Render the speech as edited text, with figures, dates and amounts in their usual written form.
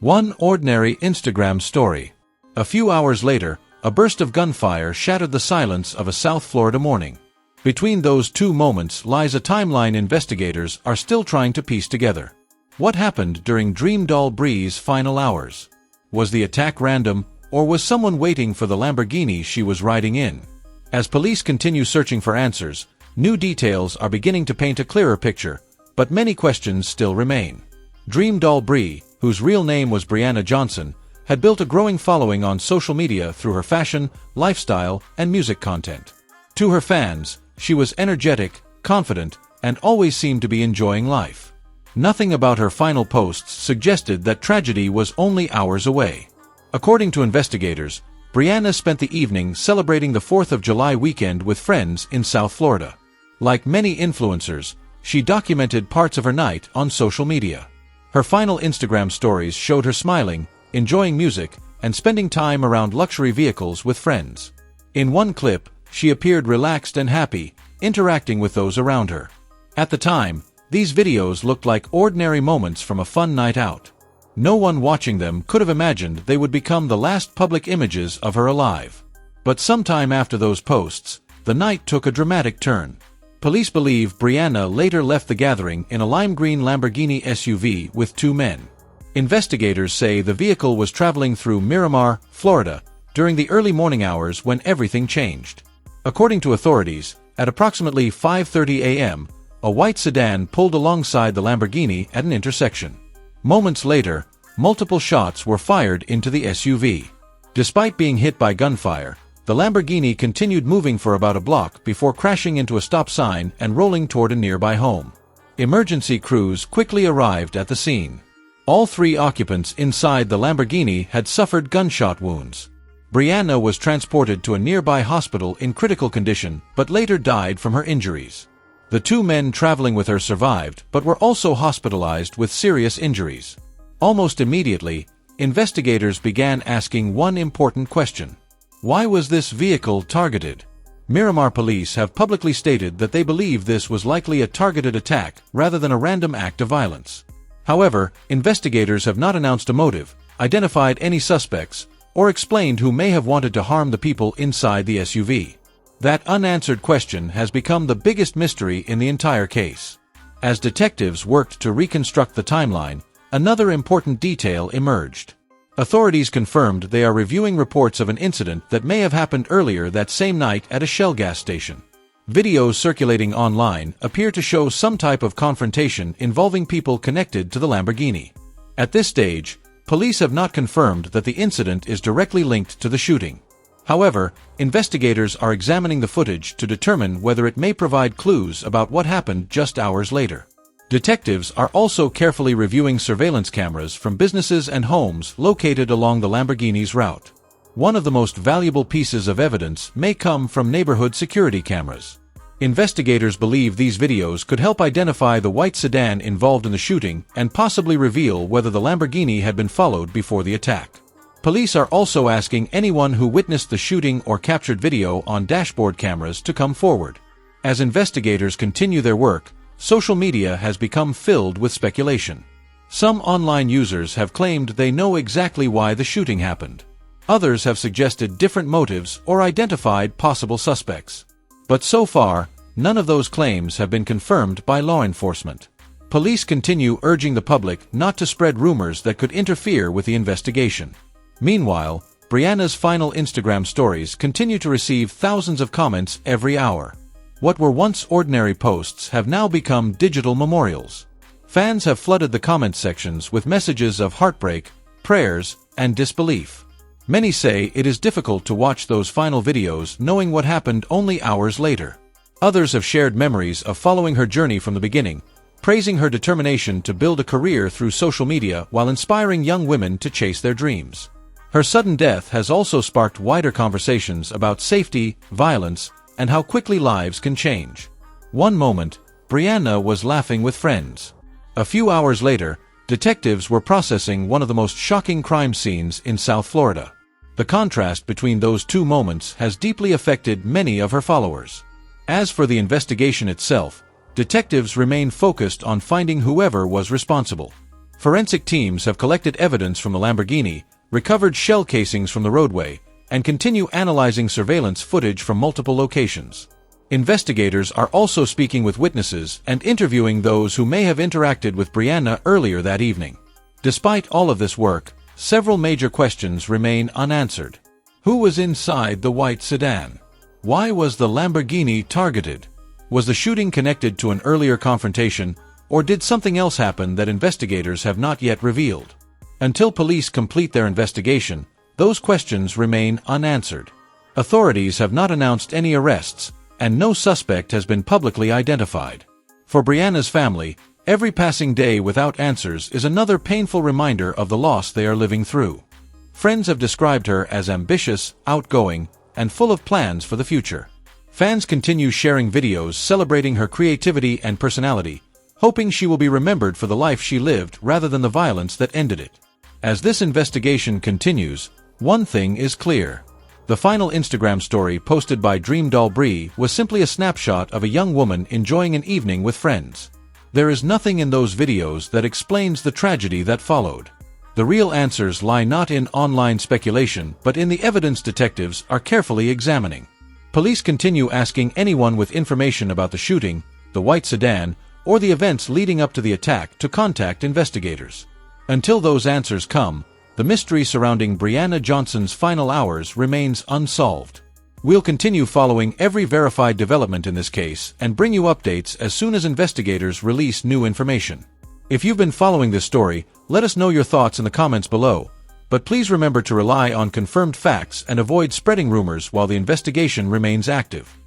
One ordinary Instagram story. A few hours later, a burst of gunfire shattered the silence of a South Florida morning. Between those two moments lies a timeline investigators are still trying to piece together. What happened during Dreamdoll Bree's final hours? Was the attack random, or was someone waiting for the Lamborghini she was riding in? As police continue searching for answers, new details are beginning to paint a clearer picture, but many questions still remain. Dreamdoll Bree, whose real name was Brianna Johnson, had built a growing following on social media through her fashion, lifestyle, and music content. To her fans, she was energetic, confident, and always seemed to be enjoying life. Nothing about her final posts suggested that tragedy was only hours away. According to investigators, Brianna spent the evening celebrating the 4th of July weekend with friends in South Florida. Like many influencers, she documented parts of her night on social media. Her final Instagram stories showed her smiling, enjoying music, and spending time around luxury vehicles with friends. In one clip, she appeared relaxed and happy, interacting with those around her. At the time, these videos looked like ordinary moments from a fun night out. No one watching them could have imagined they would become the last public images of her alive. But sometime after those posts, the night took a dramatic turn. Police believe Brianna later left the gathering in a lime green Lamborghini SUV with two men. Investigators say the vehicle was traveling through Miramar, Florida, during the early morning hours when everything changed. According to authorities, at approximately 5:30 a.m., a white sedan pulled alongside the Lamborghini at an intersection. Moments later, multiple shots were fired into the SUV. Despite being hit by gunfire, the Lamborghini continued moving for about a block before crashing into a stop sign and rolling toward a nearby home. Emergency crews quickly arrived at the scene. All three occupants inside the Lamborghini had suffered gunshot wounds. Brianna was transported to a nearby hospital in critical condition but later died from her injuries. The two men traveling with her survived but were also hospitalized with serious injuries. Almost immediately, investigators began asking one important question. Why was this vehicle targeted? Miramar police have publicly stated that they believe this was likely a targeted attack rather than a random act of violence. However, investigators have not announced a motive, identified any suspects, or explained who may have wanted to harm the people inside the SUV. That unanswered question has become the biggest mystery in the entire case. As detectives worked to reconstruct the timeline, another important detail emerged. Authorities confirmed they are reviewing reports of an incident that may have happened earlier that same night at a Shell gas station. Videos circulating online appear to show some type of confrontation involving people connected to the Lamborghini. At this stage, police have not confirmed that the incident is directly linked to the shooting. However, investigators are examining the footage to determine whether it may provide clues about what happened just hours later. Detectives are also carefully reviewing surveillance cameras from businesses and homes located along the Lamborghini's route. One of the most valuable pieces of evidence may come from neighborhood security cameras. Investigators believe these videos could help identify the white sedan involved in the shooting and possibly reveal whether the Lamborghini had been followed before the attack. Police are also asking anyone who witnessed the shooting or captured video on dashboard cameras to come forward. As investigators continue their work, social media has become filled with speculation. Some online users have claimed they know exactly why the shooting happened. Others have suggested different motives or identified possible suspects. But so far, none of those claims have been confirmed by law enforcement. Police continue urging the public not to spread rumors that could interfere with the investigation. Meanwhile, Brianna's final Instagram stories continue to receive thousands of comments every hour. What were once ordinary posts have now become digital memorials. Fans have flooded the comment sections with messages of heartbreak, prayers, and disbelief. Many say it is difficult to watch those final videos knowing what happened only hours later. Others have shared memories of following her journey from the beginning, praising her determination to build a career through social media while inspiring young women to chase their dreams. Her sudden death has also sparked wider conversations about safety, violence, and how quickly lives can change. One moment, Brianna was laughing with friends. A few hours later, detectives were processing one of the most shocking crime scenes in South Florida. The contrast between those two moments has deeply affected many of her followers. As for the investigation itself, detectives remain focused on finding whoever was responsible. Forensic teams have collected evidence from the Lamborghini, recovered shell casings from the roadway, and continue analyzing surveillance footage from multiple locations. Investigators are also speaking with witnesses and interviewing those who may have interacted with Brianna earlier that evening. Despite all of this work, several major questions remain unanswered. Who was inside the white sedan? Why was the Lamborghini targeted? Was the shooting connected to an earlier confrontation, or did something else happen that investigators have not yet revealed? Until police complete their investigation, those questions remain unanswered. Authorities have not announced any arrests, and no suspect has been publicly identified. For Brianna's family, every passing day without answers is another painful reminder of the loss they are living through. Friends have described her as ambitious, outgoing, and full of plans for the future. Fans continue sharing videos celebrating her creativity and personality, hoping she will be remembered for the life she lived rather than the violence that ended it. As this investigation continues, one thing is clear. The final Instagram story posted by Dreamdoll Brie was simply a snapshot of a young woman enjoying an evening with friends. There is nothing in those videos that explains the tragedy that followed. The real answers lie not in online speculation but in the evidence detectives are carefully examining. Police continue asking anyone with information about the shooting, the white sedan, or the events leading up to the attack to contact investigators. Until those answers come, the mystery surrounding Brianna Johnson's final hours remains unsolved. We'll continue following every verified development in this case and bring you updates as soon as investigators release new information. If you've been following this story, let us know your thoughts in the comments below, but please remember to rely on confirmed facts and avoid spreading rumors while the investigation remains active.